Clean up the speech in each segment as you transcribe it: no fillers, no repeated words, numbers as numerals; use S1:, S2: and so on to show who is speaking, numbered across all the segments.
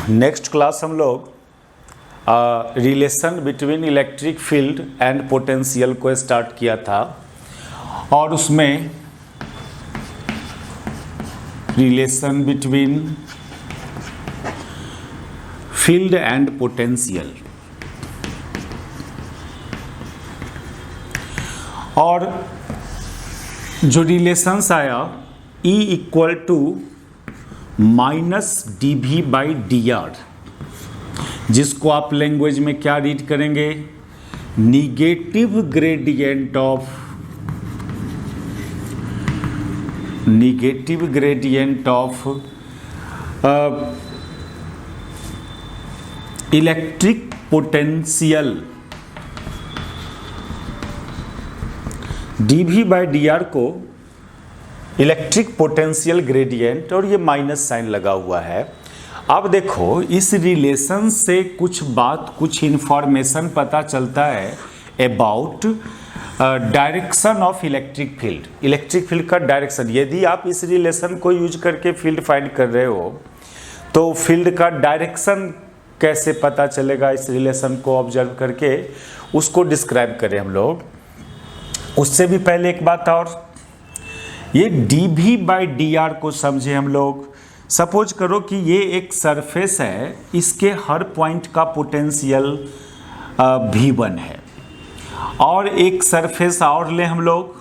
S1: Next class हम लोग relation between electric field and potential को स्टार्ट किया था और उसमें relation between field and potential और जो रिलेशंस आया E equal to minus D V by D R, जिसको आप लैंग्वेज में क्या रीड करेंगे, negative gradient of electric potential D V by D R को इलेक्ट्रिक पोटेंशियल ग्रेडियंट, और ये माइनस साइन लगा हुआ है। अब देखो इस रिलेशन से कुछ इंफॉर्मेशन पता चलता है about direction of electric field का डायरेक्शन। यदि आप इस रिलेशन को यूज करके फील्ड फाइंड कर रहे हो तो फील्ड का डायरेक्शन कैसे पता चलेगा, इस रिलेशन को ऑब्जर्व करके उसको डिस्क्राइब करें हम लोग। उससे भी पहले एक बात और, ये D V by D R को समझे हम लोग। सपोज करो कि ये एक सरफेस है, इसके हर पॉइंट का पोटेंशियल V1 है, और एक सरफेस और ले हम लोग,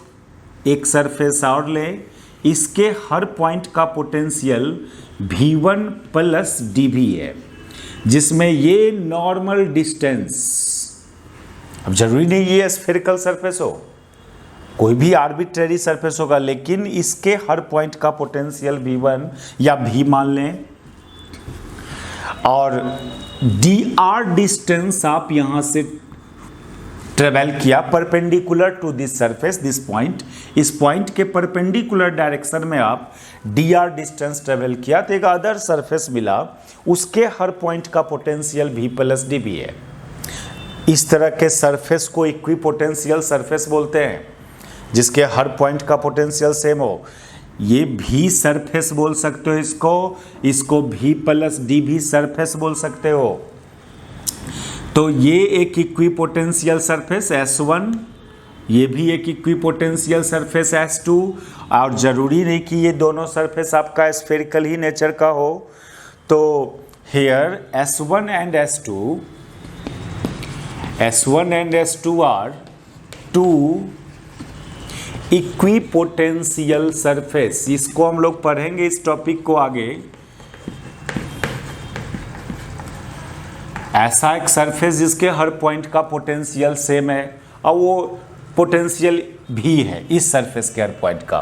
S1: इसके हर पॉइंट का पोटेंशियल V1 प्लस dV है, जिसमें ये नॉर्मल डिस्टेंस, अब जरूरी नहीं ये स्फेरिकल सरफेस हो, कोई भी आर्बिट्रेरी सरफेस होगा, लेकिन इसके हर पॉइंट का पोटेंशियल V1 या V मान लें, और dr डिस्टेंस आप यहां से ट्रेवल किया perpendicular to this surface, this point, इस पॉइंट के परपेंडिकुलर डायरेक्शन में आप dr डिस्टेंस ट्रेवल किया तो एक अदर सरफेस मिला, उसके हर पॉइंट का पोटेंशियल V प्लस dV है। इस तरह के सरफेस को इक्विपोटेंशियल सरफेस बोलते हैं, जिसके हर पॉइंट का पोटेंशियल सेम हो। ये भी सरफेस बोल सकते हो, इसको भी प्लस डी भी सरफेस बोल सकते हो। तो ये एक इक्विपोटेंशियल सरफेस S1, ये भी एक इक्विपोटेंशियल सरफेस S2, और ज़रूरी नहीं कि ये दोनों सरफेस आपका स्फेरिकल ही नेचर का हो। तो here S1 and S2 are two equipotential surface. इसको हम लोग पढ़ेंगे इस टॉपिक को आगे। ऐसा एक सरफेस जिसके हर पॉइंट का पोटेंशियल सेम है, और वो पोटेंशियल भी है इस सरफेस के हर पॉइंट का।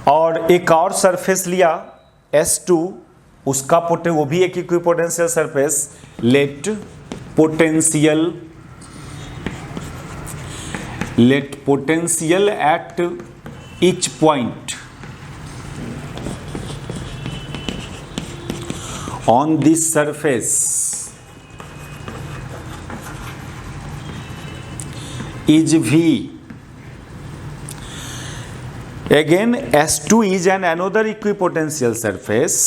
S1: और एक और सरफेस लिया S2, उसका वो भी एक equipotential surface. Let potential at each point on this surface is V. Again S2 is another equipotential surface,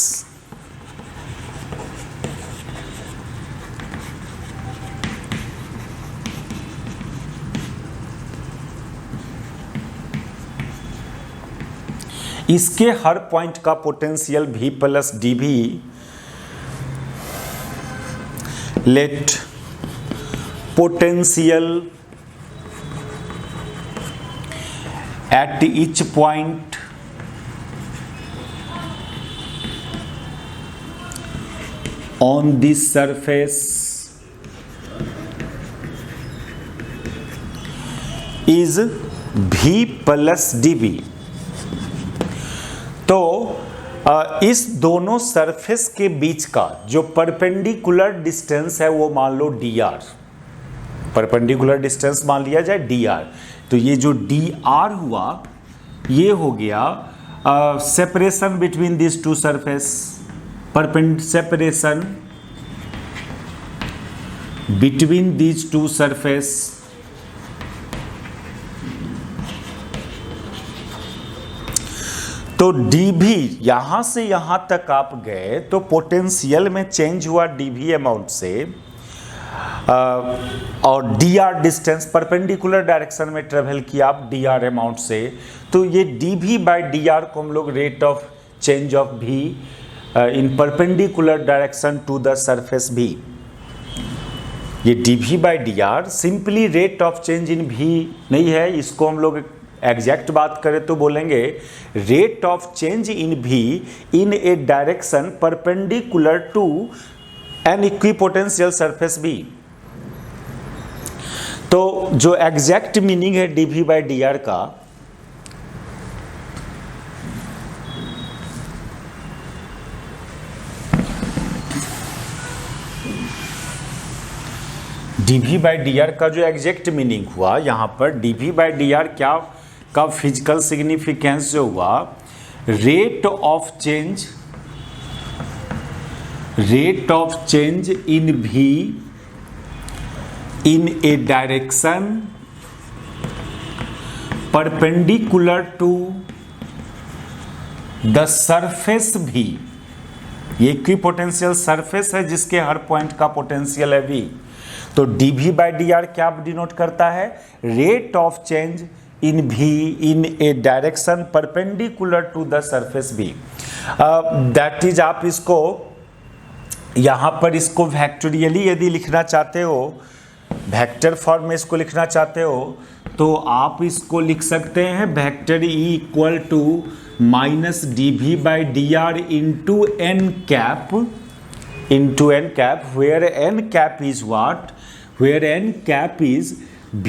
S1: इसके हर पॉइंट का potential V plus dV। Let potential at each point on this surface is V plus dV। तो इस दोनों surface के बीच का जो perpendicular distance है वो मान लो dr, परपेंडिकुलर डिस्टेंस मान लिया जाए dr। तो ये जो dr हुआ ये हो गया separation between this two surface, separation between this two surface. तो dv यहां से यहां तक आप गए तो पोटेंशियल में चेंज हुआ dv अमाउंट से, और dr डिस्टेंस परपेंडिकुलर डायरेक्शन में ट्रेवल किया आप dr अमाउंट से, तो ये dv बाई dr को हम लोग rate of change of v in perpendicular direction to the surface v, ये dv by dr simply rate of change in v नहीं है, इसको हम लोग एग्जैक्ट बात करें तो बोलेंगे rate of change in v in a direction perpendicular to an equipotential surface v। तो जो एग्जैक्ट मीनिंग है dv बाई dr का, dv बाई dr का जो एग्जैक्ट मीनिंग हुआ यहाँ पर dv बाई dr क्या का फिजिकल सिग्निफिकेंस जो हुआ, rate of change in v in a direction perpendicular to the surface v, ये इक्विपोटेंशियल सरफेस है जिसके हर पॉइंट का पोटेंशियल है v। तो dv बाई dr क्या डिनोट करता है, rate of change in v in a direction perpendicular to the surface v। That is आप इसको यहाँ पर इसको वेक्टोरियली यदि लिखना चाहते हो, वेक्टर फॉर्म में इसको लिखना चाहते हो, तो आप इसको लिख सकते हैं vector e equal to minus dv by dr into n cap, where n cap is what, where n cap is v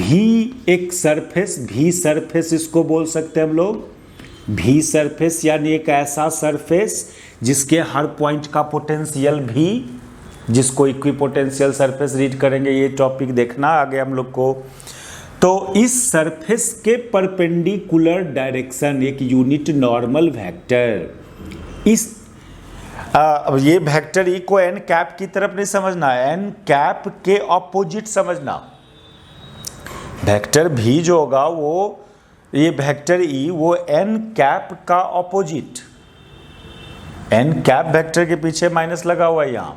S1: एक सरफेस, v सरफेस इसको बोल सकते हैं हम लोग, v सरफेस यानी एक ऐसा सरफेस जिसके हर पॉइंट का पोटेंशियल v, जिसको इक्विपोटेंशियल सरफेस रीड करेंगे, ये टॉपिक देखना आगे हम लोग को। तो इस सरफेस के परपेंडिकुलर डायरेक्शन एक यूनिट नॉर्मल वेक्टर, इस ये वेक्टर ई को एन कैप की तरफ नहीं समझना, एन कैप के ऑपोजिट समझना। वेक्टर भी जो होगा वो, ये वेक्टर ई वो एन कैप का ऑपोजिट, एन कैप वेक्टर के पीछे माइनस लगा हुआ है यहाँ,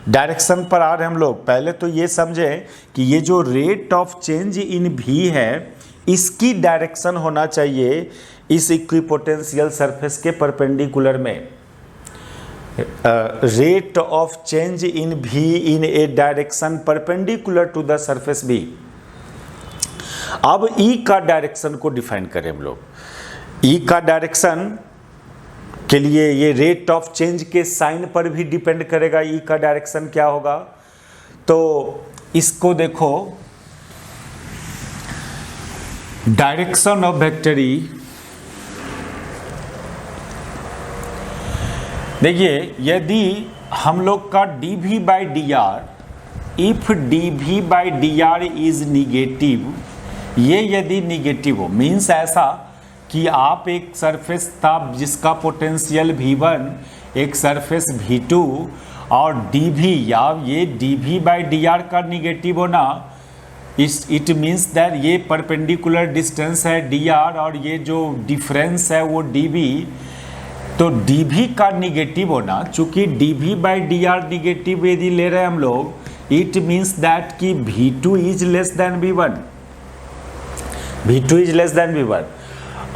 S1: डायरेक्शन पर आ रहे हम लोग। पहले तो ये समझें कि ये जो rate of change in v है, इसकी डायरेक्शन होना चाहिए इस इक्विपोटेंशियल सरफेस के परपेंडिकुलर में। Rate of change in v in a direction perpendicular to the surface v। अब E का डायरेक्शन को डिफाइन करें हम लोग। E का डायरेक्शन के लिए ये रेट ऑफ चेंज के साइन पर भी डिपेंड करेगा, E का डायरेक्शन क्या होगा। तो इसको देखो, डायरेक्शन ऑफ वेक्टर E, देखिए यदि हम लोग का dv by dr, if dv by dr is negative, ये यदि निगेटिव हो, मीन्स ऐसा कि आप एक सरफेस था जिसका पोटेंशियल v1, एक सरफेस v2, और dv या ये dv बाई dr का निगेटिव होना, इट मीन्स दैट ये परपेंडिकुलर डिस्टेंस है dr और ये जो डिफरेंस है वो dv। तो dv का निगेटिव होना, चूंकि dv बाई dr निगेटिव यदि ले रहे हैं हम लोग, इट मीन्स दैट कि v2 is less than v1, v2 is less than v1।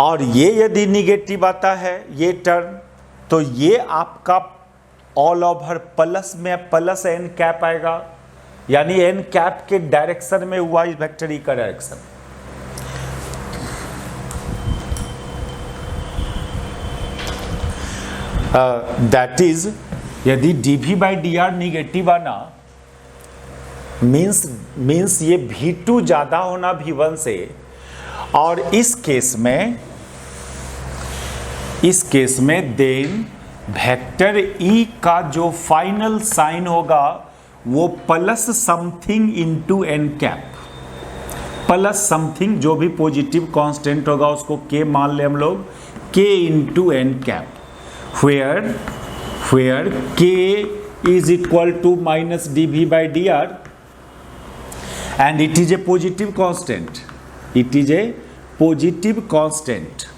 S1: और ये यदि निगेटिव आता है ये टर्म, तो ये आपका ऑल ओवर प्लस में प्लस एन कैप आएगा, यानी एन कैप के डायरेक्शन में हुआ इस वेक्टर ई का डायरेक्शन। दैट इज यदि dv बाई dr निगेटिव आना, मीन्स ये v2 ज्यादा होना v1 से, और इस केस में देन वेक्टर ई का जो फाइनल साइन होगा वो plus something into N cap, plus something, जो भी पॉजिटिव कांस्टेंट होगा उसको k मान ले हम लोग, k into N cap, where k is equal to minus dv by dr and it is a positive constant, it is a positive constant।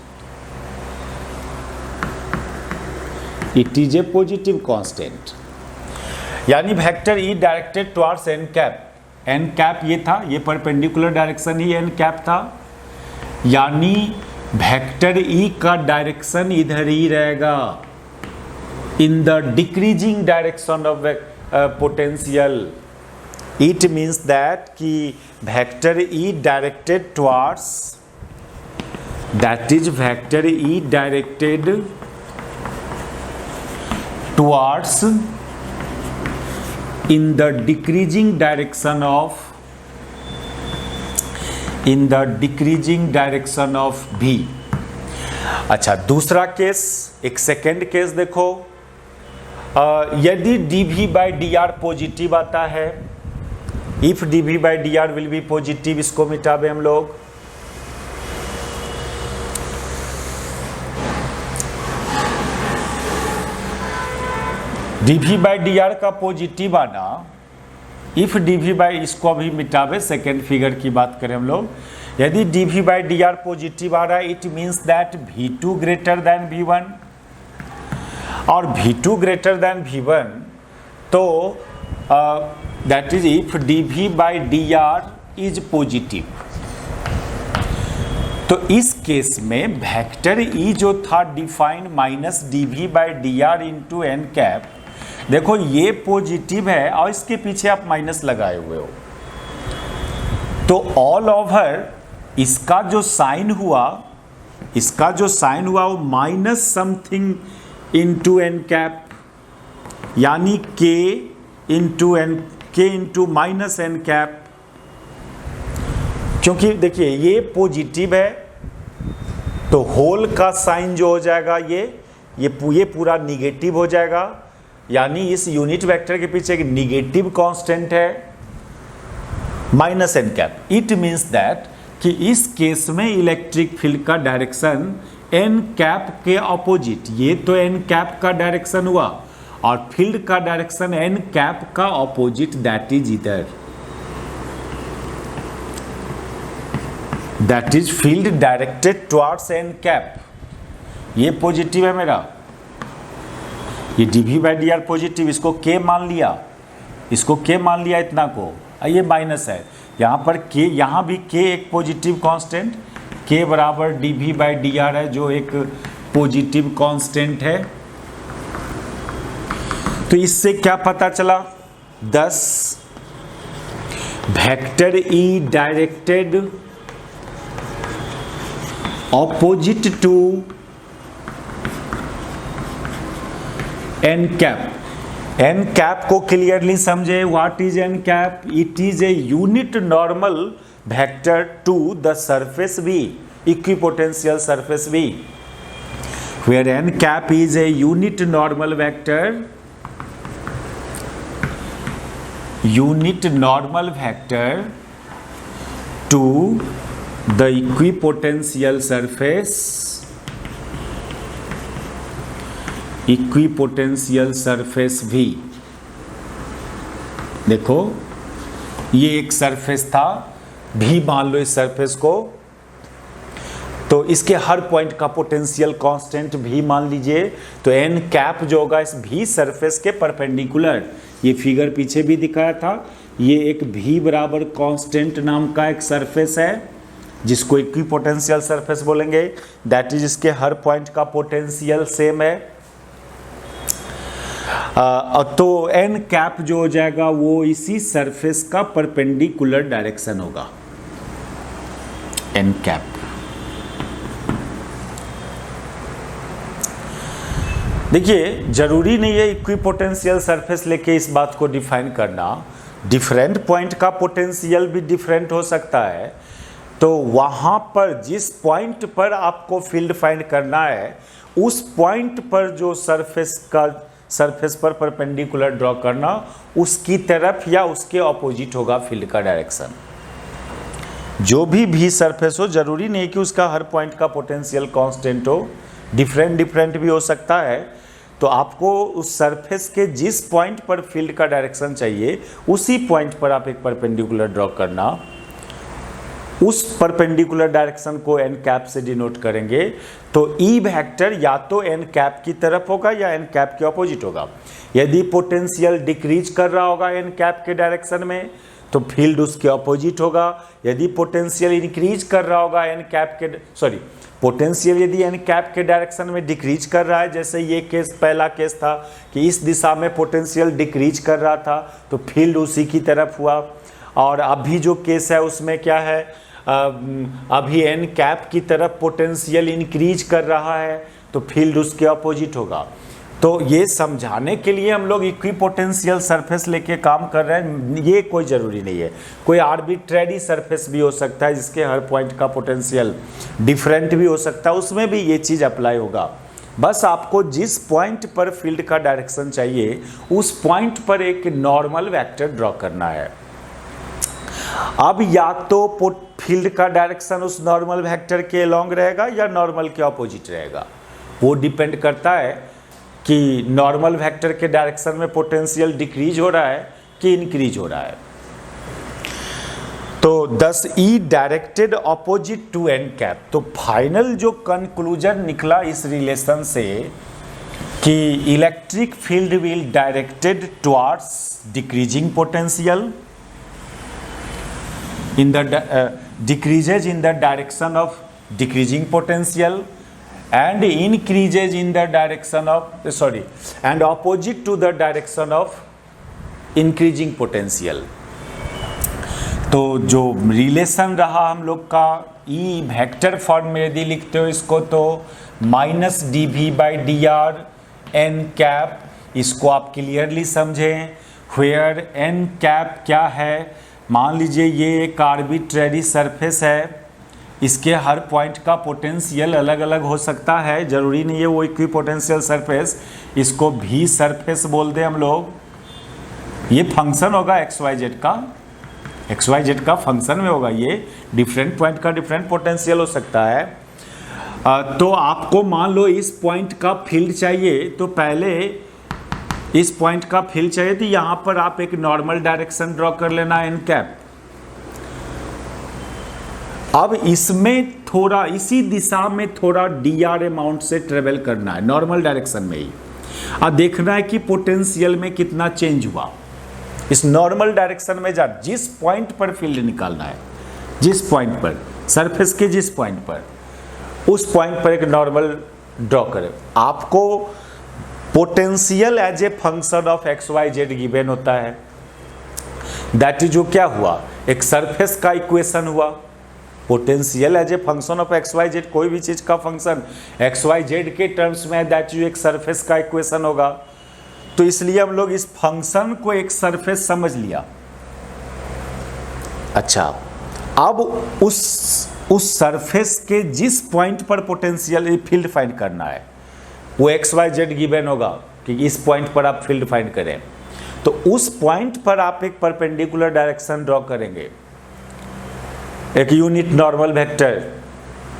S1: It is a positive constant, यानी vector E directed towards N cap. N cap ये था, ये perpendicular direction ही N cap था, यानी vector E का direction इधर ही रहेगा, in the decreasing direction of potential. It means that कि vector E directed towards, that is vector E directed towards in the decreasing direction of V। अच्छा, दूसरा केस, एक सेकेंड केस देखो, यदि dV by dr पॉजिटिव आता है, if dV by dr will be positive, इसको मिटावे हम लोग। dV by dr का पॉजिटिव आना, इफ dV by, इसको अभी मिटावे, सेकेंड फिगर की बात करें हम लोग, यदि dV by dr पॉजिटिव आ रहा है, it means that V2 greater than V1, और V2 ग्रेटर देन V1, तो that is if dV by dr is positive. तो इस केस में वेक्टर E जो था defined minus dV by dr into N cap, देखो ये पॉजिटिव है और इसके पीछे आप माइनस लगाए हुए हो, तो ऑल ओवर इसका जो साइन हुआ, वो minus something into N cap, यानी के इंटू माइनस एन कैप। क्योंकि देखिए ये पॉजिटिव है, तो होल का साइन जो हो जाएगा ये पूरा निगेटिव हो जाएगा, यानी इस यूनिट वेक्टर के पीछे एक निगेटिव कांस्टेंट है minus N cap. It means that कि इस केस में इलेक्ट्रिक फील्ड का डायरेक्शन एन कैप के ऑपोजिट, ये तो एन कैप का डायरेक्शन हुआ, और फील्ड का डायरेक्शन एन कैप का ऑपोजिट, दैट इज इधर, that is field directed towards N cap. ये पॉजिटिव है मेरा, ये dV by dr पॉजिटिव, इसको k मान लिया, इतना को, ये माइनस है, यहाँ पर k, यहाँ भी k एक पॉजिटिव कांस्टेंट, k बराबर dV by dr है, जो एक पॉजिटिव कांस्टेंट है। तो इससे क्या पता चला, 10 vector E directed opposite to N cap. N cap को क्लियरली समझे, what is N cap? It is a unit normal vector to the surface V, equipotential surface V, where n cap is a unit normal vector to the equipotential surface V। देखो ये एक surface था, भी मान लो इस surface को, तो इसके हर पॉइंट का पोटेंशियल कांस्टेंट भी मान लीजिए, तो एन कैप जो होगा इस भी सरफेस के परपेंडिकुलर, ये फिगर पीछे भी दिखाया था, ये एक भी बराबर कांस्टेंट नाम का एक सरफेस है जिसको इक्विपोटेंशियल सरफेस बोलेंगे, दैट इज इसके हर पॉइंट का पोटेंशियल सेम है। तो एन कैप जो हो जाएगा वो इसी सरफेस का परपेंडिकुलर डायरेक्शन होगा, एन कैप। देखिए जरूरी नहीं है इक्विपोटेंशियल सरफेस लेके इस बात को डिफाइन करना, डिफरेंट पॉइंट का पोटेंशियल भी डिफरेंट हो सकता है, तो वहां पर जिस पॉइंट पर आपको फील्ड फाइंड करना है उस पॉइंट पर जो सरफेस पर परपेंडिकुलर ड्रॉ करना, उसकी तरफ या उसके ऑपोजिट होगा फील्ड का डायरेक्शन। जो भी सरफेस हो, जरूरी नहीं कि उसका हर पॉइंट का पोटेंशियल कांस्टेंट हो, डिफरेंट भी हो सकता है। तो आपको उस सरफेस के जिस पॉइंट पर फील्ड का डायरेक्शन चाहिए उसी पॉइंट पर आप एक परपेंडिकुलर ड्रॉ करना, उस परपेंडिकुलर डायरेक्शन को एन कैप से डिनोट करेंगे, तो ई वेक्टर या तो एन कैप की तरफ होगा या एन कैप के ऑपोजिट होगा। यदि पोटेंशियल डिक्रीज कर रहा होगा एन कैप के डायरेक्शन में तो फील्ड उसके ऑपोजिट होगा। यदि पोटेंशियल इंक्रीज कर रहा होगा एन कैप के पोटेंशियल यदि एन कैप के डायरेक्शन में डिक्रीज कर रहा है, जैसे ये केस पहला केस था कि इस दिशा में पोटेंशियल डिक्रीज कर रहा था तो फील्ड उसी की तरफ हुआ। और अभी जो केस है उसमें क्या है, अभी एन कैप की तरफ पोटेंशियल इंक्रीज कर रहा है तो फील्ड उसके ऑपोजिट होगा। तो ये समझाने के लिए हम लोग इक्विपोटेंशियल सरफेस लेके काम कर रहे हैं, ये कोई ज़रूरी नहीं है। कोई आर्बिट्रेरी सरफेस भी हो सकता है जिसके हर पॉइंट का पोटेंशियल डिफरेंट भी हो सकता है, उसमें भी ये चीज़ अप्लाई होगा। बस आपको जिस पॉइंट पर फील्ड का डायरेक्शन चाहिए उस पॉइंट पर एक नॉर्मल वेक्टर ड्रॉ करना है। अब या तो फील्ड का डायरेक्शन उस नॉर्मल वेक्टर के अलोंग रहेगा या नॉर्मल के ऑपोजिट रहेगा, वो डिपेंड करता है कि नॉर्मल वेक्टर के डायरेक्शन में पोटेंशियल डिक्रीज हो रहा है कि इंक्रीज हो रहा है। तो thus E directed opposite to N cap. तो फाइनल जो कंक्लूजन निकला इस रिलेशन से कि electric field will directed towards decreasing potential in the decreases in the direction of decreasing potential and increases in the direction of and opposite to the direction of increasing potential। तो जो relation रहा हम लोग का E vector form में यदि लिखते हो इसको तो -dv/dr n कैप, इसको आप क्लियरली समझें। व्हेयर n कैप क्या है, मान लीजिए ये एक आर्बिट्रेरी सरफेस है, इसके हर पॉइंट का पोटेंशियल अलग अलग हो सकता है, ज़रूरी नहीं है वो इक्विपोटेंशियल सरफेस। इसको भी सरफेस बोल दें हम लोग। ये फंक्शन होगा एक्स वाई जेड का फंक्शन में होगा, ये डिफरेंट पॉइंट का डिफरेंट पोटेंशियल हो सकता है। तो आपको मान लो इस पॉइंट का फील्ड चाहिए, तो पहले इस पॉइंट का फील्ड चाहिए तो यहां पर आप एक नॉर्मल डायरेक्शन ड्रॉ कर लेना एन कैप। अब इसमें थोड़ा इसी दिशा में थोड़ा डी आर अमाउंट से ट्रेवल करना है नॉर्मल डायरेक्शन में ही, और देखना है कि पोटेंशियल में कितना चेंज हुआ। इस नॉर्मल डायरेक्शन में जिस पॉइंट पर फील्ड निकालना है, जिस पॉइंट पर सरफेस के जिस पॉइंट पर, उस पॉइंट पर एक नॉर्मल ड्रॉ करें। आपको potential as a function of x Y Z given होता है, दैट इज जो क्या हुआ, एक सरफेस का इक्वेशन हुआ। Potential as a function of x Y Z, कोई भी चीज का फंक्शन एक्स वाई जेड के टर्म्स में दैट इज एक सरफेस का इक्वेशन होगा। तो इसलिए हम लोग इस फंक्शन को एक सरफेस समझ लिया। अच्छा, अब उस सरफेस के जिस पॉइंट पर पोटेंशियल फील्ड फाइंड करना है वो एक्स वाई जेड गिवन होगा कि इस पॉइंट पर आप फील्ड फाइंड करें। तो उस पॉइंट पर आप एक परपेंडिकुलर डायरेक्शन ड्रॉ करेंगे, एक unit normal vector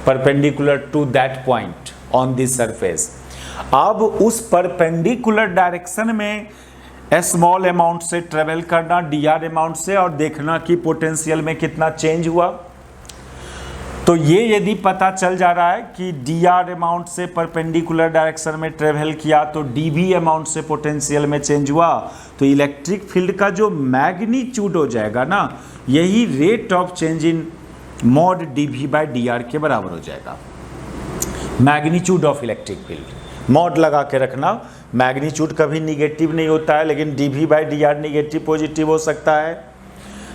S1: perpendicular to that point on this surface. अब उस परपेंडिकुलर डायरेक्शन में स्मॉल अमाउंट से ट्रेवल करना डी आर अमाउंट से, और देखना कि पोटेंशियल में कितना चेंज हुआ। तो ये यदि पता चल जा रहा है कि डी आर अमाउंट से परपेंडिकुलर डायरेक्शन में ट्रेवल किया तो डी वी अमाउंट से पोटेंशियल में चेंज हुआ, तो इलेक्ट्रिक फील्ड का जो मैग्नीट्यूड हो जाएगा ना, यही rate of change in mod dv/dr के बराबर हो जाएगा। Magnitude of electric field mod लगा के रखना। मैग्नीट्यूड कभी निगेटिव नहीं होता है, लेकिन dv/dr निगेटिव पॉजिटिव हो सकता है।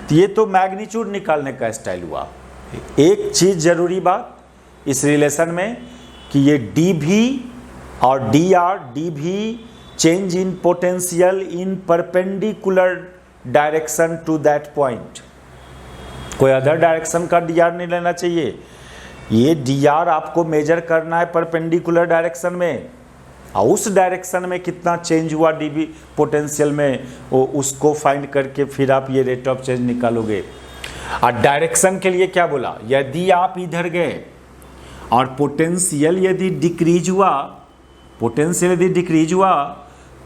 S1: तो ये तो मैग्नीट्यूड निकालने का स्टाइल हुआ। एक चीज़ ज़रूरी बात इस रिलेशन में कि ये dv और dr, dv change in potential in perpendicular direction to that point, कोई अदर डायरेक्शन का dr नहीं लेना चाहिए। ये dr आपको मेजर करना है परपेंडिकुलर डायरेक्शन में, और उस डायरेक्शन में कितना चेंज हुआ dv पोटेंशियल में, वो उसको फाइंड करके फिर आप ये रेट ऑफ चेंज निकालोगे। और डायरेक्शन के लिए क्या बोला, यदि आप इधर गए और पोटेंशियल यदि डिक्रीज हुआ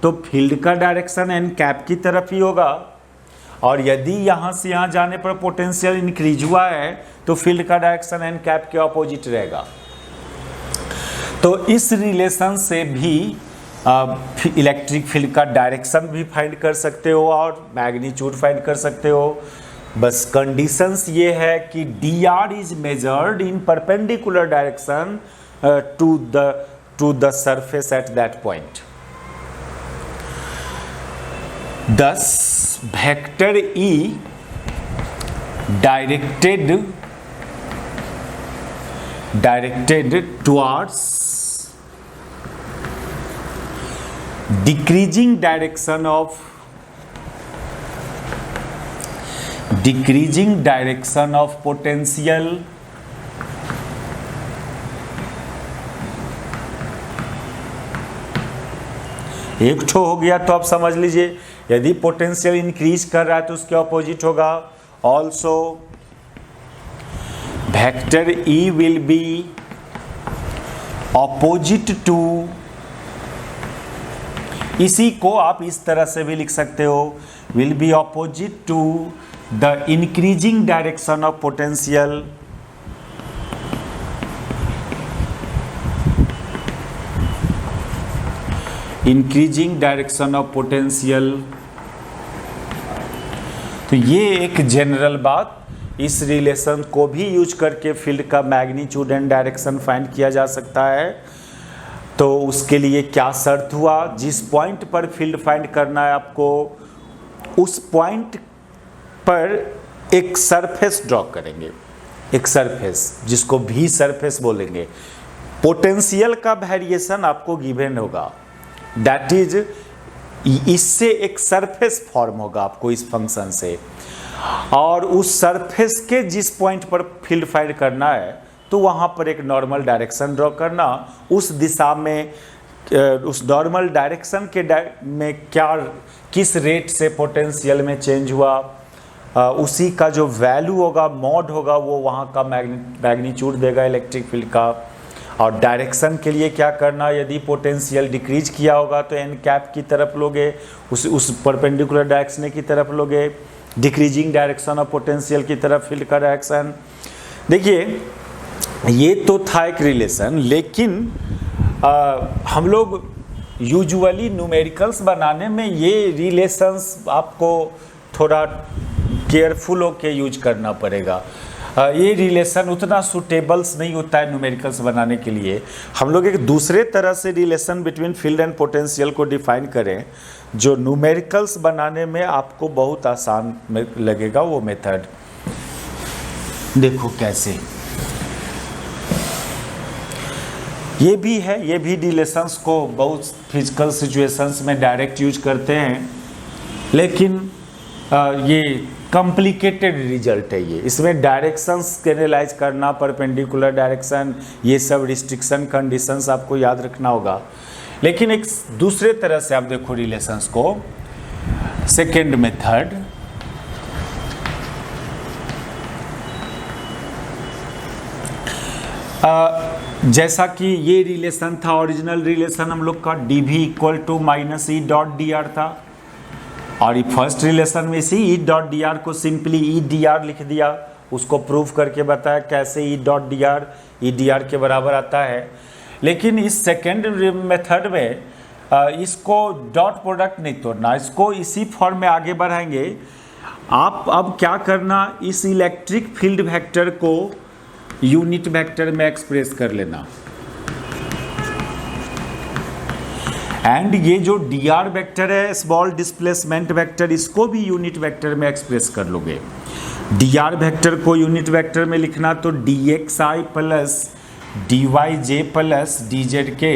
S1: तो फील्ड का डायरेक्शन एन कैप की तरफ ही होगा, और यदि यहाँ से यहाँ जाने पर पोटेंशियल इंक्रीज हुआ है तो फील्ड का डायरेक्शन एन कैप के ऑपोजिट रहेगा। तो इस रिलेशन से भी इलेक्ट्रिक फील्ड का डायरेक्शन भी फाइंड कर सकते हो और मैग्नीट्यूड फाइंड कर सकते हो। बस कंडीशंस ये है कि D R is measured in perpendicular direction to the surface at that point. Thus, vector E directed towards decreasing direction of potential एक ठो हो गया तो आप समझ लीजिए, यदि पोटेंशियल इंक्रीज कर रहा है तो उसके ऑपोजिट होगा। Also vector E will be opposite to, इसी को आप इस तरह से भी लिख सकते हो, will be opposite to the increasing direction of potential increasing direction of potential. तो ये एक जनरल बात, इस रिलेशन को भी यूज करके फील्ड का मैग्नीट्यूड एंड डायरेक्शन फाइंड किया जा सकता है। तो उसके लिए क्या शर्त हुआ, जिस पॉइंट पर फील्ड फाइंड करना है आपको, उस पॉइंट पर एक सरफेस ड्रॉ करेंगे, एक सरफेस जिसको भी सरफेस बोलेंगे। पोटेंशियल का वेरिएशन आपको गिवन होगा, दैट इज इससे एक सरफेस फॉर्म होगा आपको इस फंक्शन से, और उस सरफेस के जिस पॉइंट पर फील्ड फाइंड करना है तो वहाँ पर एक नॉर्मल डायरेक्शन ड्रॉ करना, उस दिशा में उस नॉर्मल डायरेक्शन के में क्या किस रेट से पोटेंशियल में चेंज हुआ, उसी का जो वैल्यू होगा, मॉड होगा, वो वहाँ का मैग्नीट्यूड देगा इलेक्ट्रिक फील्ड का। और डायरेक्शन के लिए क्या करना, यदि पोटेंशियल डिक्रीज किया होगा तो एन कैप की तरफ लोगे, उस परपेंडिकुलर डायरेक्शन की तरफ लोगे, डिक्रीजिंग डायरेक्शन ऑफ पोटेंशियल की तरफ फील्ड का डायरेक्शन। देखिए ये तो था एक रिलेशन, लेकिन हम लोग यूजुअली न्यूमेरिकल्स बनाने में ये रिलेशंस आपको थोड़ा केयरफुल होके यूज करना पड़ेगा। ये रिलेशन उतना सूटेबल्स नहीं होता है न्यूमेरिकल्स बनाने के लिए। हम लोग एक दूसरे तरह से relation between field and potential को डिफाइन करें, जो न्यूमेरिकल्स बनाने में आपको बहुत आसान लगेगा। वो मेथड देखो कैसे, ये भी है, ये भी रिलेशंस को बहुत फिजिकल सिचुएशंस में डायरेक्ट यूज करते हैं, लेकिन ये कॉम्प्लिकेटेड रिजल्ट है। ये इसमें डायरेक्शंस एनालाइज करना, परपेंडिकुलर डायरेक्शन, ये सब रिस्ट्रिक्शन कंडीशंस आपको याद रखना होगा। लेकिन एक दूसरे तरह से आप देखो रिलेशंस को, सेकेंड मेथड, जैसा कि ये रिलेशन था, ओरिजिनल रिलेशन हम लोग का डी भी equal to minus E dot D R था, और ये फर्स्ट रिलेशन में इसी ई डॉट डी आर को सिंपली ई डी आर लिख दिया, उसको प्रूव करके बताया कैसे E dot D R E D R के बराबर आता है। लेकिन इस सेकेंड मेथड में इसको डॉट प्रोडक्ट नहीं तोड़ना, इसको इसी फॉर्म में आगे बढ़ाएंगे। आप अब क्या करना, इस इलेक्ट्रिक फील्ड वेक्टर को यूनिट वेक्टर में एक्सप्रेस कर लेना, एंड ये जो डी आर वेक्टर है, स्मॉल डिस्प्लेसमेंट वेक्टर, इसको भी यूनिट वेक्टर में एक्सप्रेस कर लोगे। डी आर वेक्टर को यूनिट वेक्टर में लिखना तो डी एक्स आई प्लस डी वाई जे प्लस डी जेड के।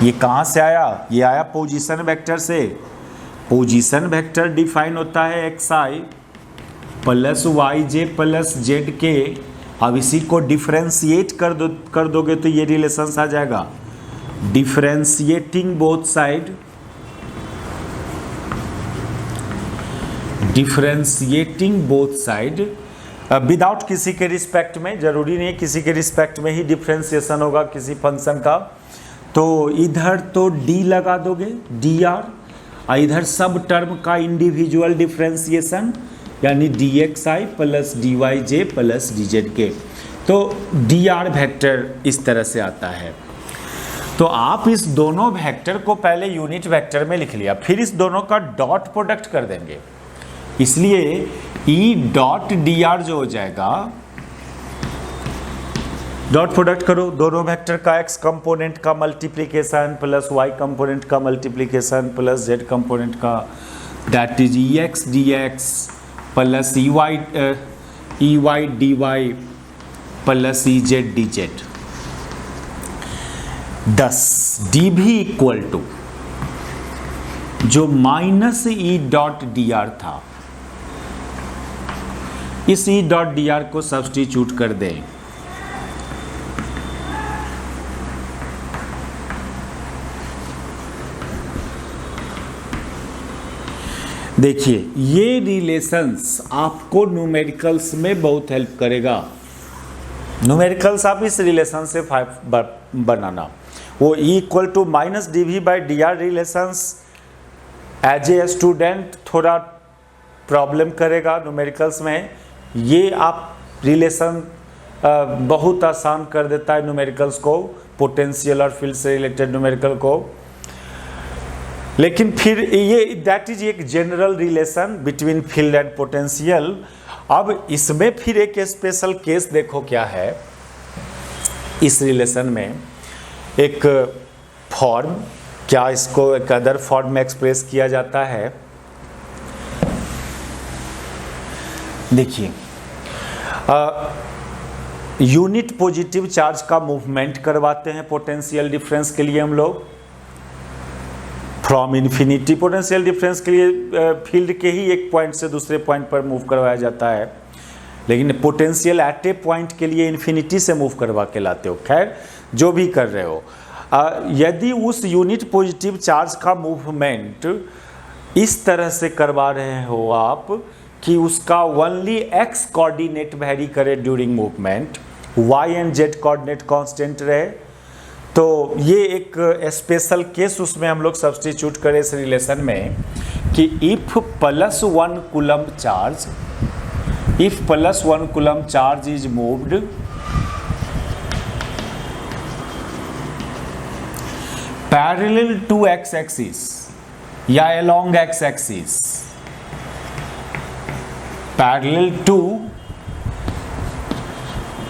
S1: ये कहाँ से आया, ये आया पोजीशन वेक्टर से। पोजीशन वेक्टर डिफाइन होता है एक्स आई प्लस वाई जे प्लस जेड के। अब इसी को डिफरेंशिएट कर दोगे तो ये रिलेशंस आ जाएगा, differentiating both side, differentiating both side without किसी के रिस्पेक्ट में, जरूरी नहीं किसी के रिस्पेक्ट में ही डिफरेंशिएशन होगा किसी फंक्शन का। तो इधर तो डी लगा दोगे डी आर, और इधर सब टर्म का इंडिविजुअल डिफरेंशिएशन, यानी डी एक्स आई प्लस डी वाई जे प्लस डी जेड के। तो डी आर वेक्टर इस तरह से आता है। तो आप इस दोनों वेक्टर को पहले यूनिट वेक्टर में लिख लिया, फिर इस दोनों का डॉट प्रोडक्ट कर देंगे, इसलिए ई डॉट डी आर जो हो जाएगा, डॉट प्रोडक्ट करो दोनों वेक्टर का, एक्स कंपोनेंट का मल्टीप्लिकेशन प्लस वाई कंपोनेंट का मल्टीप्लिकेशन प्लस जेड कंपोनेंट का, that is E x D x plus E y d y plus E z d z. 10 d भी इक्वल टू जो minus E dot D R था, इस E dot D R को substitute कर दें, देखिए ये रिलेशंस आपको न्यूमेरिकल्स में बहुत हेल्प करेगा। न्यूमेरिकल्स आप इस रिलेशन से बनाना, वो E equal to minus D V by D r relations as a student थोड़ा प्रॉब्लम करेगा न्यूमेरिकल्स में। ये आप रिलेशन बहुत आसान कर देता है न्यूमेरिकल्स को, पोटेंशियल और फील्ड से रिलेटेड न्यूमेरिकल को। लेकिन फिर ये दैट इज एक general relation between field and potential. अब इसमें फिर एक स्पेशल केस देखो क्या है, इस रिलेशन में एक फॉर्म, क्या इसको एक अदर फॉर्म में एक्सप्रेस किया जाता है। देखिए यूनिट पॉजिटिव चार्ज का मूवमेंट करवाते हैं पोटेंशियल डिफरेंस के लिए हम लोग, फ्रॉम इन्फिनिटी पोटेंशियल डिफरेंस के लिए फील्ड के ही एक पॉइंट से दूसरे पॉइंट पर मूव करवाया जाता है, लेकिन पोटेंशियल एट ए पॉइंट के लिए इन्फिनिटी से मूव करवा के लाते हो। खैर जो भी कर रहे हो, यदि उस यूनिट पॉजिटिव चार्ज का मूवमेंट इस तरह से करवा रहे हो आप कि उसका ओनली एक्स कोऑर्डिनेट वेरी करे during movement, y and z coordinate constant रहे, तो ये एक स्पेशल केस उसमें हम लोग सब्स्टिट्यूट करें इस रिलेशन में कि if plus one coulomb charge is moved parallel to x axis या along x axis,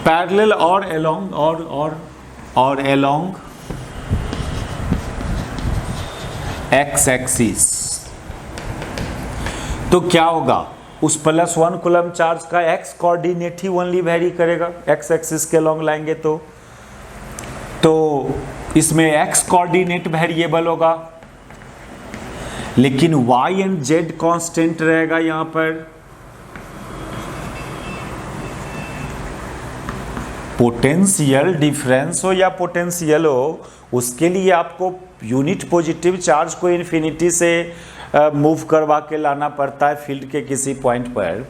S1: पैरेलल और along और along x एक्सिस, तो क्या होगा, उस प्लस वन कूलम चार्ज का x कोऑर्डिनेट ही ओनली वेरी करेगा, x एक्सिस के along लाएंगे तो इसमें x कोऑर्डिनेट वेरिएबल होगा, लेकिन y एंड z कांस्टेंट रहेगा। यहां पर पोटेंशियल डिफरेंस हो या पोटेंशियल हो, उसके लिए आपको यूनिट पॉजिटिव चार्ज को इन्फिनिटी से मूव करवा के लाना पड़ता है फील्ड के किसी पॉइंट पर।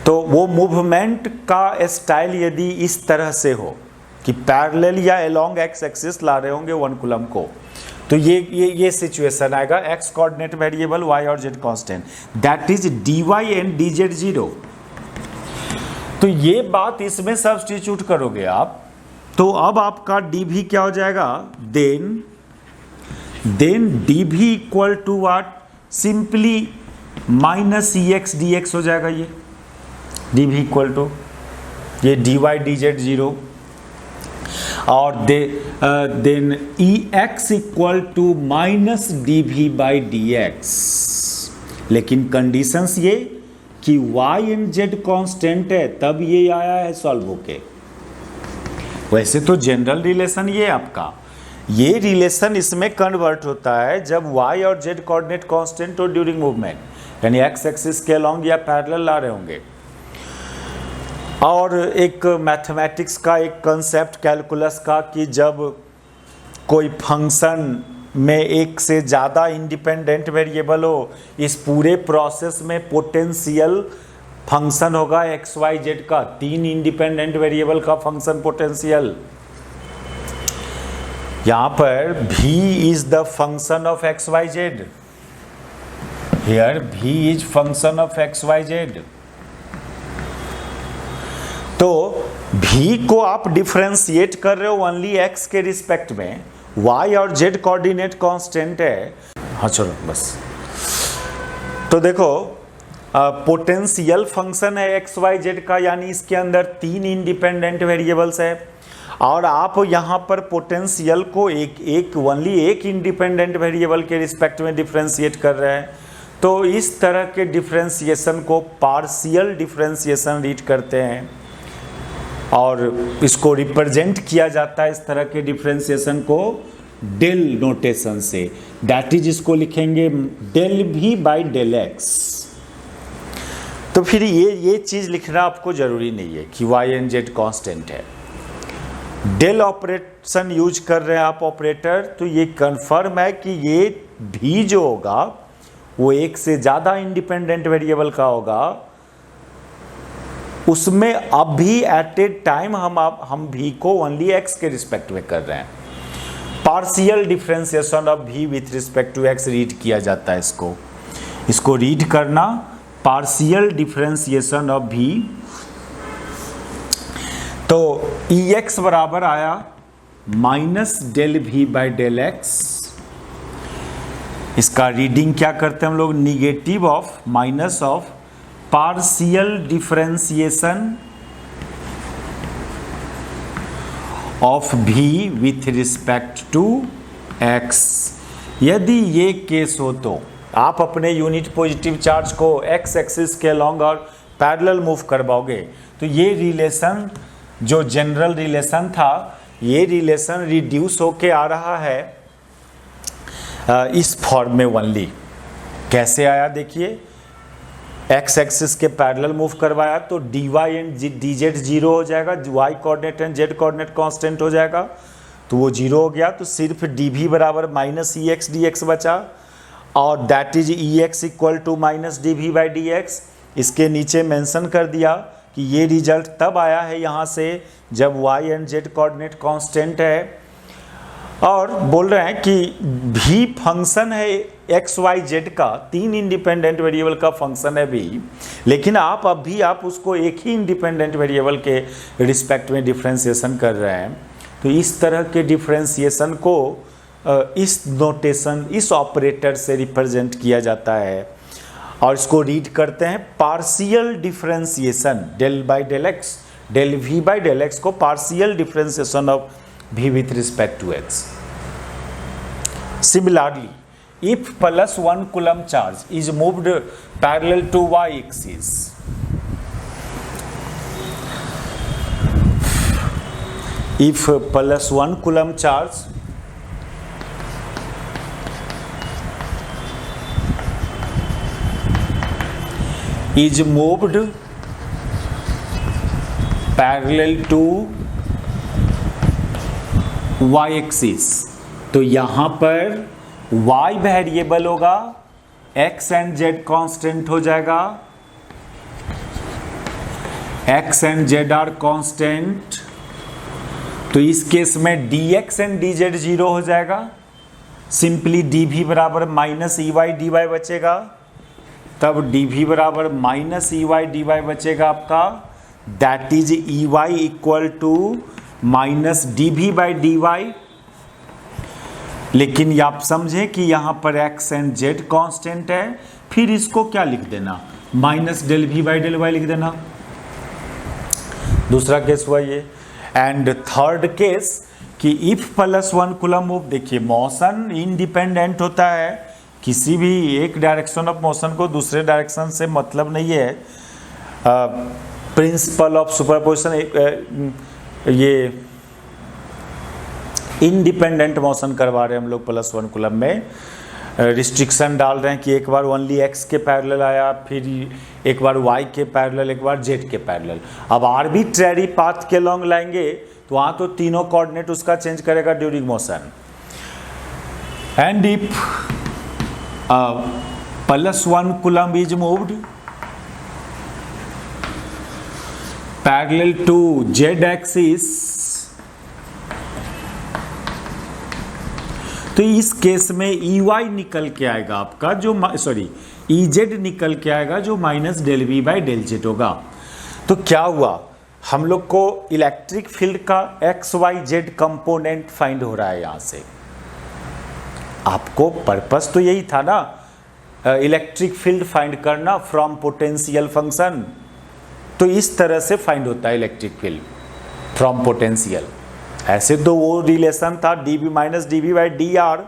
S1: तो वो मूवमेंट का स्टाइल यदि इस तरह से हो कि पैरेलल या अलोंग एक्स एक्सिस ला रहे होंगे वन कूलम को, तो ये सिचुएशन आएगा, एक्स कोऑर्डिनेट वेरिएबल वाई और z constant, that is d y and d Z zero. तो ये बात इसमें सब्स्टिट्यूट करोगे आप, तो अब आपका डी भी क्या हो जाएगा, देन डी भी equal to what, simply minus E x D X हो जाएगा। ये डी भी इक्वल टू ये D Y D Z zero, और then E X equal to minus D V by D X, लेकिन कंडीशंस ये कि y एंड z कांस्टेंट है तब ये आया है सॉल्व होके। वैसे तो जनरल रिलेशन ये आपका, ये रिलेशन इसमें कन्वर्ट होता है जब y और z कोऑर्डिनेट कांस्टेंट हो ड्यूरिंग मूवमेंट, यानी x एक्सिस के अलोंग या पैरेलल ला रहे होंगे। और एक मैथमेटिक्स का एक कंसेप्ट कैलकुलस का कि जब कोई फंक्शन में एक से ज़्यादा इंडिपेंडेंट वेरिएबल हो, इस पूरे प्रोसेस में पोटेंशियल फंक्शन होगा एक्स वाई जेड का, 3 इंडिपेंडेंट वेरिएबल का फंक्शन पोटेंशियल। यहाँ पर v is the function of x Y z, here v is function of x Y z. तो v v को आप डिफरेंशिएट कर रहे हो ओनली x के रिस्पेक्ट में, y और z कोऑर्डिनेट कांस्टेंट है। हाँ चलो बस, तो देखो पोटेंशियल फंक्शन है एक्स वाई जेड का, यानी इसके अंदर 3 इंडिपेंडेंट वेरिएबल्स है और आप यहाँ पर पोटेंशियल को ओनली एक इंडिपेंडेंट वेरिएबल के रिस्पेक्ट में डिफरेंशिएट कर रहे हैं। तो इस तरह के डिफरेंशिएशन को पार्शियल डिफरेंशिएशन रीड करते हैं और इसको रिप्रेजेंट किया जाता है इस तरह के डिफरेंशिएशन को डेल नोटेशन से। दैट इज, इसको लिखेंगे del v by del x. तो फिर ये चीज़ लिखना आपको ज़रूरी नहीं है कि y एंड z कांस्टेंट है। डेल ऑपरेशन यूज कर रहे हैं आप ऑपरेटर, तो ये कंफर्म है कि ये भी जो होगा वो एक से ज़्यादा इंडिपेंडेंट वेरिएबल का होगा, उसमें अभी एट ए टाइम हम भी को ओनली x के रिस्पेक्ट में कर रहे हैं। Partial differentiation of v with respect to x read किया जाता है इसको रीड करना पार्शियल डिफरेंशिएशन ऑफ v। तो Ex बराबर आया minus del v by del x. इसका रीडिंग क्या करते हैं हम लोग, negative of minus of partial differentiation of v with respect to x। यदि ये केस हो तो आप अपने यूनिट पॉजिटिव चार्ज को x एक्सिस के अलॉन्ग और पैरेलल मूव करवाओगे, तो ये रिलेशन जो जनरल रिलेशन था, ये रिलेशन रिड्यूस होके आ रहा है इस फॉर्म में ओनली। कैसे आया देखिए, x एक्सिस के पैरेलल मूव करवाया तो dy एंड dz जीरो हो जाएगा, y coordinate and z coordinate constant हो जाएगा, तो वो जीरो हो गया। तो सिर्फ dv बराबर माइनस ex dx बचा और that is ex equal to minus dv by dx। इसके नीचे मेंशन कर दिया कि ये रिजल्ट तब आया है यहाँ से जब y and z coordinate constant है, और बोल रहे हैं कि भी फंक्शन है एक्स वाई जेड का, 3 इंडिपेंडेंट वेरिएबल का फंक्शन है भी, लेकिन आप उसको एक ही इंडिपेंडेंट वेरिएबल के रिस्पेक्ट में डिफरेंशिएशन कर रहे हैं। तो इस तरह के डिफरेंशिएशन को इस नोटेशन, इस ऑपरेटर से रिप्रेजेंट किया जाता है और इसको रीड करते हैं partial differentiation del by del X, del V by del X को partial differentiation of v with respect to x. Similarly, if plus 1 coulomb charge is moved parallel to y axis, if plus 1 coulomb charge is moved parallel to y axis, तो यहाँ पर y variable होगा, x and z constant हो जाएगा, x and z are constant. तो इस case में dx and dz zero हो जाएगा, सिंपली dv बराबर माइनस ey dy बचेगा, तब dv बराबर माइनस ey dy बचेगा आपका, that is ey equal to minus dv by dy। लेकिन आप समझें कि यहाँ पर x एंड z कांस्टेंट है, फिर इसको क्या लिख देना, minus del v by del y लिख देना। दूसरा केस हुआ ये। एंड थर्ड केस कि इफ प्लस 1 कूलम मूव, देखिए मोशन इंडिपेंडेंट होता है, किसी भी एक डायरेक्शन ऑफ मोशन को दूसरे डायरेक्शन से मतलब नहीं है। प्रिंसिपल ऑफ सुपरपोजिशन, ये इंडिपेंडेंट मोशन करवा रहे हैं हम लोग प्लस 1 कूलम में, रिस्ट्रिक्शन डाल रहे हैं कि एक बार ओनली x के पैरेलल आया, फिर एक बार y के पैरेलल, एक बार z के पैरेलल। अब आर्बिट्रेरी पाथ के लॉन्ग लाएंगे तो वहाँ तो तीनों कोऑर्डिनेट उसका चेंज करेगा during motion. And if plus 1 coulomb is moved parallel to z axis, तो इस केस में ey निकल के आएगा आपका, जो ez निकल के आएगा जो minus del v by del z होगा। तो क्या हुआ, हम लोग को इलेक्ट्रिक फील्ड का x Y z component find हो रहा है। यहाँ से आपको पर्पस तो यही था ना, इलेक्ट्रिक फील्ड फाइंड करना फ्रॉम पोटेंशियल फंक्शन। तो इस तरह से फाइंड होता है इलेक्ट्रिक फील्ड फ्रॉम पोटेंशियल। ऐसे तो वो रिलेशन था dv minus dv by D R,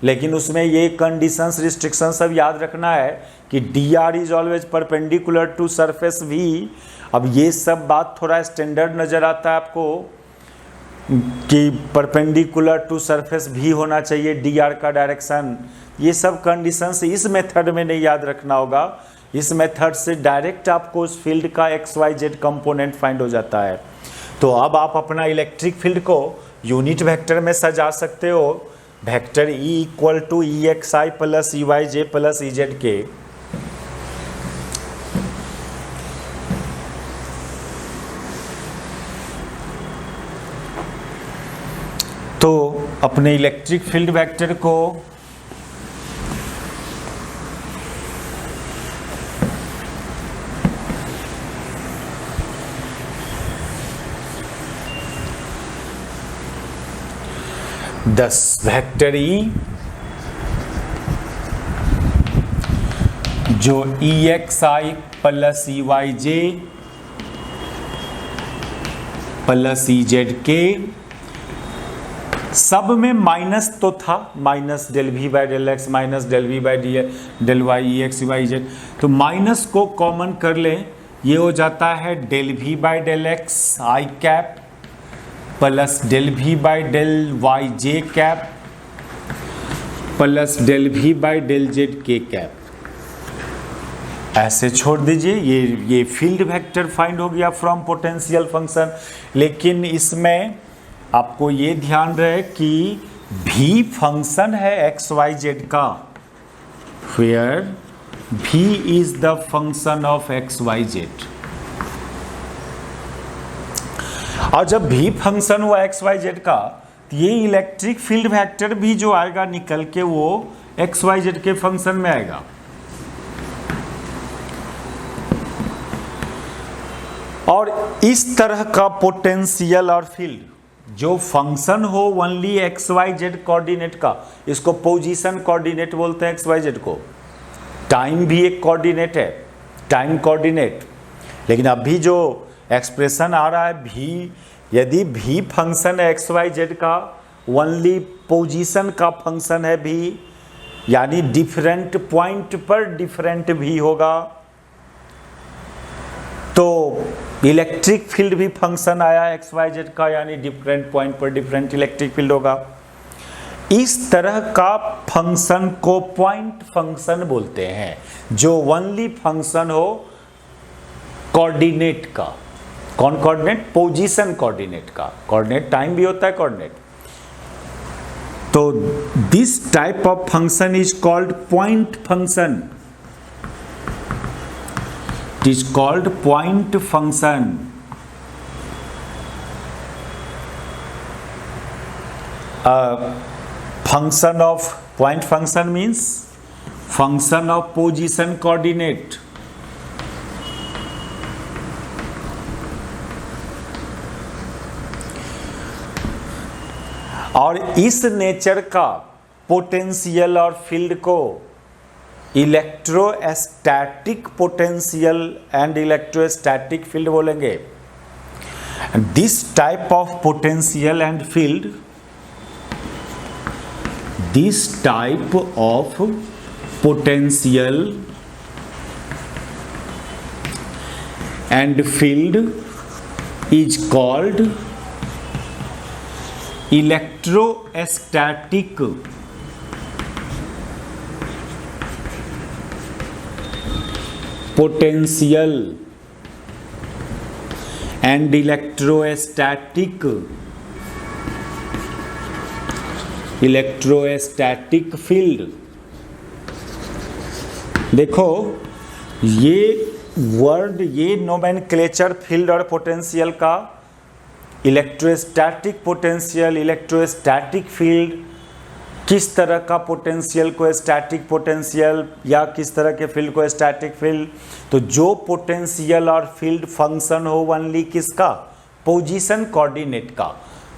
S1: लेकिन उसमें ये कंडीशंस रिस्ट्रिक्शन सब याद रखना है कि D R is always perpendicular to surface v। अब ये सब बात थोड़ा स्टैंडर्ड नज़र आता है आपको कि परपेंडिकुलर टू सरफेस v होना चाहिए डी आर का डायरेक्शन। ये सब कंडीशंस इस मेथड में नहीं याद रखना होगा। इस मेथड से डायरेक्ट आपको उस फील्ड का x Y z component find हो जाता है। तो अब आप अपना इलेक्ट्रिक फील्ड को यूनिट वेक्टर में सजा सकते हो, vector E equal to E x I plus E y J plus E z k. तो अपने इलेक्ट्रिक फील्ड वेक्टर को दस वेक्टर E जो ई एक्स आई प्लस ई वाई जे प्लस ई जेड के, सब में माइनस तो था, minus del V by del x minus del V by del y E x Y z. तो माइनस को कॉमन कर लें, ये हो जाता है del V by del x i cap plus del V by del Y j cap plus del V by del z k cap. ऐसे छोड़ दीजिए, ये फील्ड वेक्टर फाइंड हो गया फ्रॉम पोटेंशियल फंक्शन। लेकिन इसमें आपको ये ध्यान रहे कि भी फंक्शन है एक्स वाई जेड का, वेयर भी is the function of x Y z. और जब भी फंक्शन हुआ एक्स वाई जेड का, तो ये इलेक्ट्रिक फील्ड वेक्टर भी जो आएगा निकल के वो एक्स वाई जेड के फंक्शन में आएगा। और इस तरह का पोटेंशियल और फील्ड जो फंक्शन हो only x Y z coordinate का, इसको पोजीशन कोऑर्डिनेट बोलते हैं एक्स वाई जेड को। टाइम भी एक कोऑर्डिनेट है, टाइम कोऑर्डिनेट। लेकिन अभी जो एक्सप्रेशन आ रहा है भी, यदि भी फंक्शन है एक्स वाई जेड का, ओनली पोजीशन का फंक्शन है भी, यानी डिफरेंट पॉइंट पर डिफरेंट भी होगा, तो इलेक्ट्रिक फील्ड भी फंक्शन आया एक्स वाई जेड का, यानी डिफरेंट पॉइंट पर डिफरेंट इलेक्ट्रिक फील्ड होगा। इस तरह का फंक्शन को पॉइंट फंक्शन बोलते हैं, जो ओनली फंक्शन हो कोऑर्डिनेट का। कौन कोऑर्डिनेट? पोजीशन कोऑर्डिनेट का। कोऑर्डिनेट टाइम भी होता है कोऑर्डिनेट। तो this type of function is called point function. It is called point function. Function of point function means function of position coordinate. और इस नेचर का पोटेंशियल और फील्ड को electrostatic potential and electrostatic field बोलेंगे। This type of potential and field, this type of potential and field is called electrostatic potential and electrostatic field. देखो ये word, ये nomenclature field और पोटेंशियल का, electrostatic potential, electrostatic field, किस तरह का potential को स्टैटिक पोटेंशियल या किस तरह के फील्ड को स्टैटिक फील्ड। तो जो पोटेंशियल और फील्ड फंक्शन हो ओनली किसका, पोजीशन कोऑर्डिनेट का,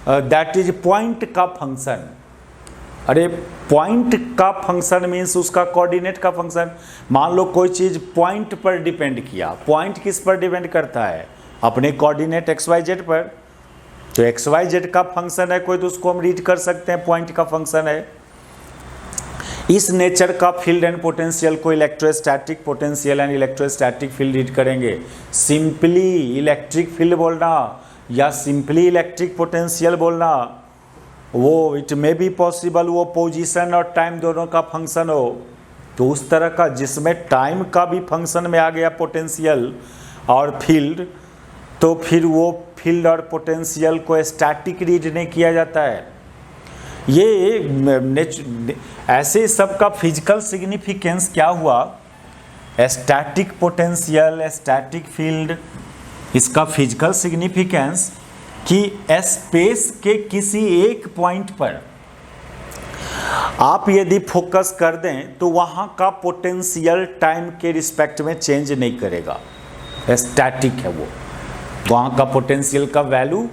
S1: दैट इज पॉइंट का फंक्शन। अरे पॉइंट का फंक्शन मीन्स उसका कोऑर्डिनेट का फंक्शन। मान लो कोई चीज़ पॉइंट पर डिपेंड किया, पॉइंट किस पर डिपेंड करता है, अपने कोऑर्डिनेट एक्स वाई जेड पर। तो एक्स वाई जेड का फंक्शन है कोई, तो उसको हम रीड कर सकते हैं पॉइंट का फंक्शन है। इस नेचर का फील्ड एंड पोटेंशियल को electrostatic potential and electrostatic field read करेंगे। सिंपली इलेक्ट्रिक फील्ड बोलना या सिंपली इलेक्ट्रिक पोटेंशियल बोलना, वो इट मे बी पॉसिबल वो पोजीशन और टाइम दोनों का फंक्शन हो। तो उस तरह का जिसमें टाइम का भी फंक्शन में आ गया पोटेंशियल और फील्ड, तो फिर वो फील्ड और पोटेंशियल को स्टैटिक रीड नहीं किया जाता है। ये ऐसे सब का फिजिकल सिग्निफिकेंस क्या हुआ, स्टैटिक पोटेंशियल स्टैटिक फील्ड, इसका फिजिकल सिग्निफिकेंस कि स्पेस के किसी एक पॉइंट पर आप यदि फोकस कर दें तो वहाँ का पोटेंशियल टाइम के रिस्पेक्ट में चेंज नहीं करेगा, स्टैटिक है वो, वहाँ का पोटेंशियल का वैल्यू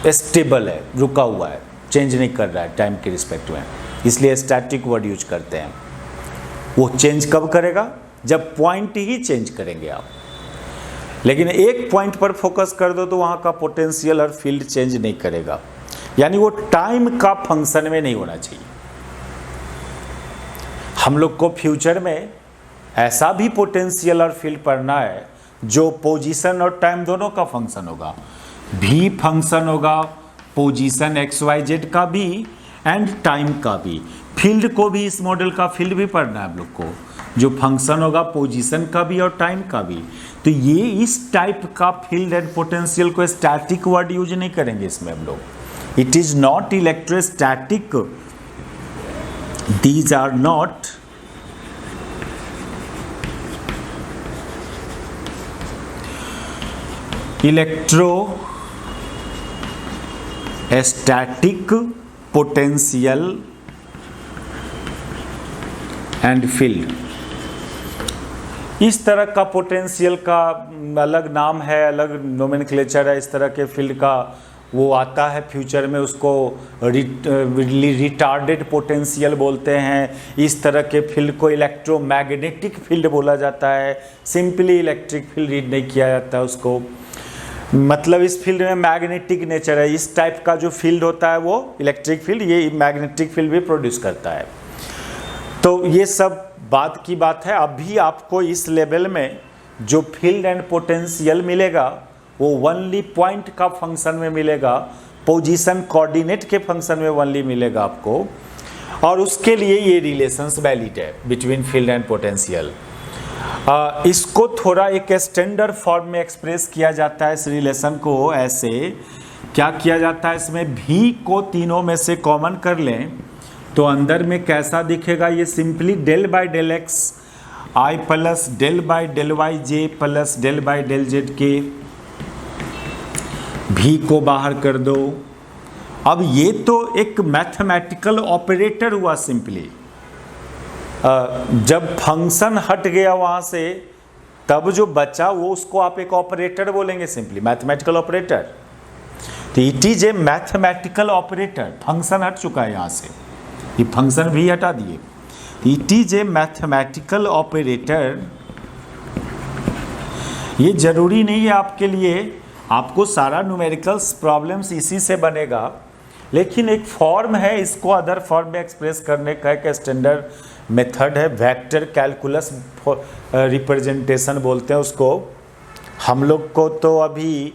S1: स्टेबल है, रुका हुआ है, चेंज नहीं कर रहा है टाइम के रिस्पेक्ट में, इसलिए स्टैटिक वर्ड यूज करते हैं। वो चेंज कब करेगा, जब पॉइंट ही चेंज करेंगे आप। लेकिन एक पॉइंट पर फोकस कर दो तो वहाँ का पोटेंशियल और फील्ड चेंज नहीं करेगा, यानी वो टाइम का फंक्शन में नहीं होना चाहिए। हम लोग को फ्यूचर में ऐसा भी पोटेंशियल और फील्ड पढ़ना है जो पोजीशन और टाइम दोनों का फंक्शन होगा, भी फंक्शन होगा पोजीशन एक्स वाई जेड का भी एंड टाइम का भी। फील्ड को भी, इस मॉडल का फील्ड भी पढ़ना है हम लोग को, जो फंक्शन होगा पोजीशन का भी और टाइम का भी। तो ये इस टाइप का फील्ड एंड पोटेंशियल को स्टैटिक वर्ड यूज नहीं करेंगे इसमें हम लोग। It is not electrostatic, these are not electrostatic potential and field. इस तरह का पोटेंशियल का अलग नाम है, अलग नोमेनक्लेचर है। इस तरह के फील्ड का वो आता है फ्यूचर में, उसको रिटार्डेड पोटेंशियल बोलते हैं। इस तरह के फील्ड को इलेक्ट्रोमैग्नेटिक फील्ड बोला जाता है। सिंपली इलेक्ट्रिक फील्ड रीड नहीं किया जाता है उसको, मतलब इस फील्ड में मैग्नेटिक नेचर है। इस टाइप का जो फील्ड होता है वो इलेक्ट्रिक फील्ड, ये मैग्नेटिक फील्ड भी प्रोड्यूस करता है। तो ये सब बात की बात है। अभी आपको इस लेवल में जो फील्ड एंड पोटेंशियल मिलेगा वो ओनली पॉइंट का फंक्शन में मिलेगा, पोजीशन कोऑर्डिनेट के फंक्शन में ओनली मिलेगा आपको, और उसके लिए ये रिलेशंस वैलिड है बिटवीन फील्ड एंड पोटेंशियल। इसको थोड़ा एक स्टैंडर्ड फॉर्म में एक्सप्रेस किया जाता है इस रिलेशन को। ऐसे क्या किया जाता है, इसमें भी को तीनों में से कॉमन कर लें तो अंदर में कैसा दिखेगा, ये simply del by del x I plus del by del Y J plus del by del z k, भी को बाहर कर दो। अब ये तो एक मैथमेटिकल ऑपरेटर हुआ सिंपली। जब फंक्शन हट गया वहाँ से तब जो बचा वो उसको आप एक ऑपरेटर बोलेंगे, सिंपली मैथमेटिकल ऑपरेटर। तो it is A mathematical operator, function हट चुका है यहाँ से, ये फंक्शन भी हटा दिए। It is A mathematical operator. ये जरूरी नहीं है आपके लिए, आपको सारा न्यूमेरिकल्स प्रॉब्लम्स इसी से बनेगा, लेकिन एक फॉर्म है, इसको अदर फॉर्म में एक्सप्रेस करने का एक स्टैंडर्ड मेथड है। वेक्टर कैलकुलस रिप्रेजेंटेशन बोलते हैं उसको। हम लोग को तो अभी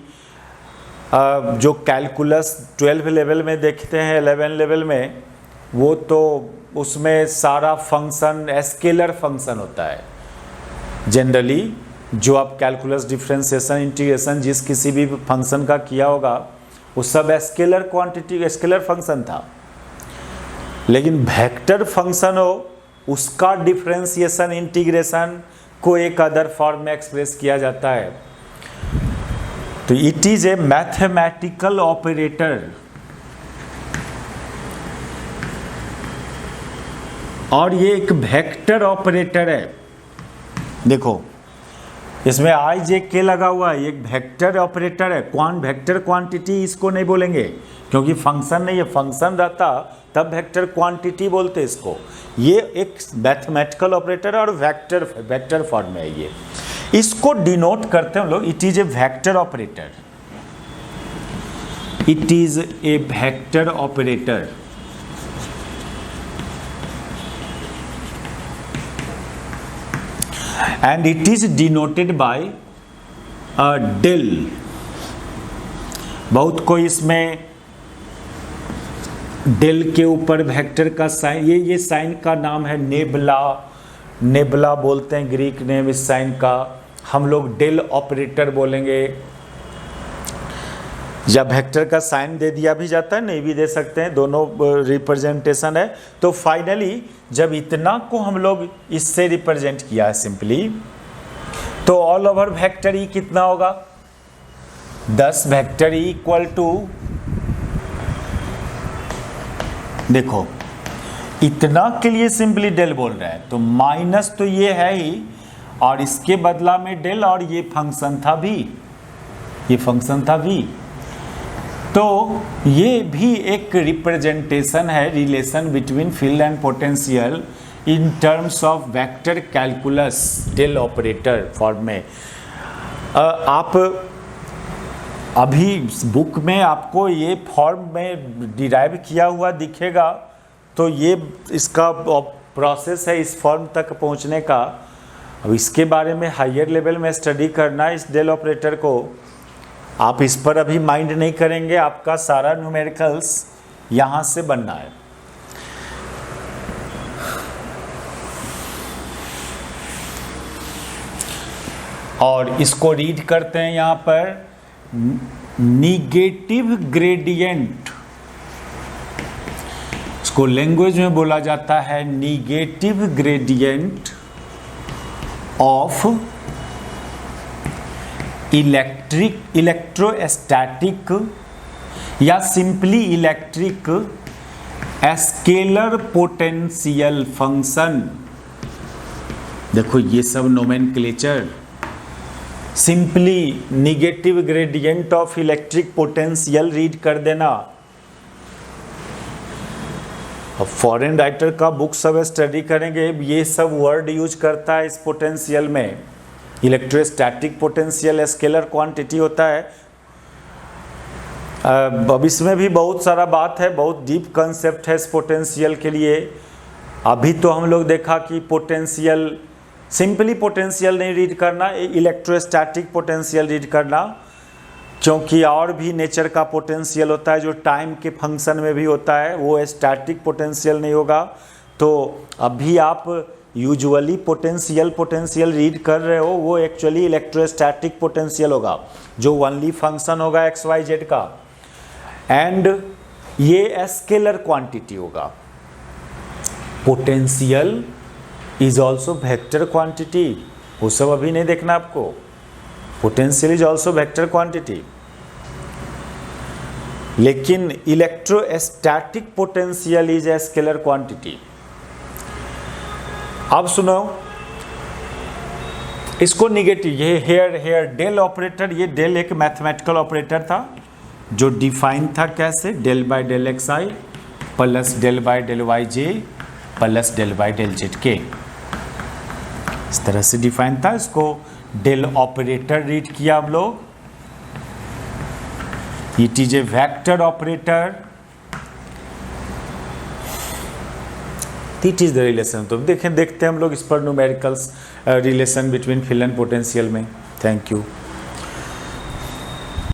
S1: जो कैलकुलस 12 लेवल में देखते हैं, 11 लेवल में, वो तो उसमें सारा फंक्शन स्केलर फंक्शन होता है। जनरली जो आप कैलकुलस डिफरेंशिएशन इंटीग्रेशन जिस किसी भी फंक्शन का किया होगा वो सब स्केलर क्वांटिटी स्केलर फंक्शन था। लेकिन वेक्टर फंक्शन हो उसका डिफरेंशिएशन इंटीग्रेशन को एक अदर फॉर्म में एक्सप्रेस किया जाता है। तो it is A mathematical operator और ये एक वेक्टर ऑपरेटर है। देखो इसमें आई जे के लगा हुआ है, एक वेक्टर ऑपरेटर है। वेक्टर क्वांटिटी इसको नहीं बोलेंगे क्योंकि फंक्शन नहीं है, फंक्शन रहता तब वेक्टर क्वांटिटी बोलते इसको। ये एक मैथमेटिकल ऑपरेटर और वेक्टर फॉर्म में है ये। इसको डिनोट करते हैं हम लोग, it is a vector operator, it is a vector operator. And it is denoted by a del। बहुत कोई इसमें डेल के ऊपर वेक्टर का साइन, ये साइन का नाम है नेबला, नेबला बोलते हैं ग्रीक नेम इस साइन का। हम लोग डेल ऑपरेटर बोलेंगे। जब वेक्टर का साइन दे दिया भी जाता है, नहीं भी दे सकते हैं, दोनों रिप्रेजेंटेशन है। तो फाइनली जब इतना को हम लोग इससे रिप्रेजेंट किया है सिंपली, तो ऑल ओवर वेक्टर ई कितना होगा? 10 वेक्टर ई इक्वल टू, देखो इतना के लिए सिंपली डेल बोल रहे हैं, तो माइनस तो ये है ही और इसके बदला में डेल, और ये फंक्शन था भी, ये फंक्शन था भी। तो ये भी एक रिप्रेजेंटेशन है, relation between field and potential in terms of vector calculus del operator form में। आप अभी बुक में आपको ये फॉर्म में डिराइव किया हुआ दिखेगा, तो ये इसका प्रोसेस है इस फॉर्म तक पहुंचने का। अब इसके बारे में हायर लेवल में स्टडी करना इस डेल ऑपरेटर को, आप इस पर अभी माइंड नहीं करेंगे, आपका सारा न्यूमेरिकल्स यहां से बनना है। और इसको रीड करते हैं यहां पर, निगेटिव ग्रेडियंट, इसको लैंग्वेज में बोला जाता है निगेटिव ग्रेडियंट ऑफ इलेक्ट्रोस्टैटिक या simply electric scalar potential function. देखो ये सब nomenclature, simply negative gradient of electric potential read कर देना। अब फॉरेन राइटर का बुक सब स्टडी करेंगे, ये सब वर्ड यूज करता है इस पोटेंशियल में। इलेक्ट्रोस्टैटिक पोटेंशियल स्केलर क्वांटिटी होता है। अब इसमें भी बहुत सारा बात है, बहुत डीप कंसेप्ट है इस पोटेंशियल के लिए। अभी तो हम लोग देखा कि पोटेंशियल, सिंपली पोटेंशियल नहीं रीड करना, इलेक्ट्रोस्टैटिक पोटेंशियल रीड करना, क्योंकि और भी नेचर का पोटेंशियल होता है जो टाइम के फंक्शन में भी होता है, वो स्टैटिक पोटेंशियल नहीं होगा। तो अभी आप यूजुअली पोटेंशियल रीड कर रहे हो, वो एक्चुअली इलेक्ट्रोस्टैटिक पोटेंशियल होगा जो ओनली फंक्शन होगा एक्स वाई जेड का, एंड ये स्केलर क्वांटिटी होगा। Potential is also vector quantity, वो सब अभी नहीं देखना आपको। Potential is also vector quantity, लेकिन electrostatic potential is a scalar quantity. अब सुनो इसको निगेटिव, ये हेयर डेल ऑपरेटर, ये डेल एक मैथमेटिकल ऑपरेटर था जो डिफाइन था कैसे, del by del x I plus del by del Y J plus del by del z के, इस तरह से डिफाइन था। इसको डेल ऑपरेटर रीड किया हम लोग। It is a vector operator, it is the relation. तो देखते हैं हम लोग इस पर numericals relation between field and potential में। Thank you.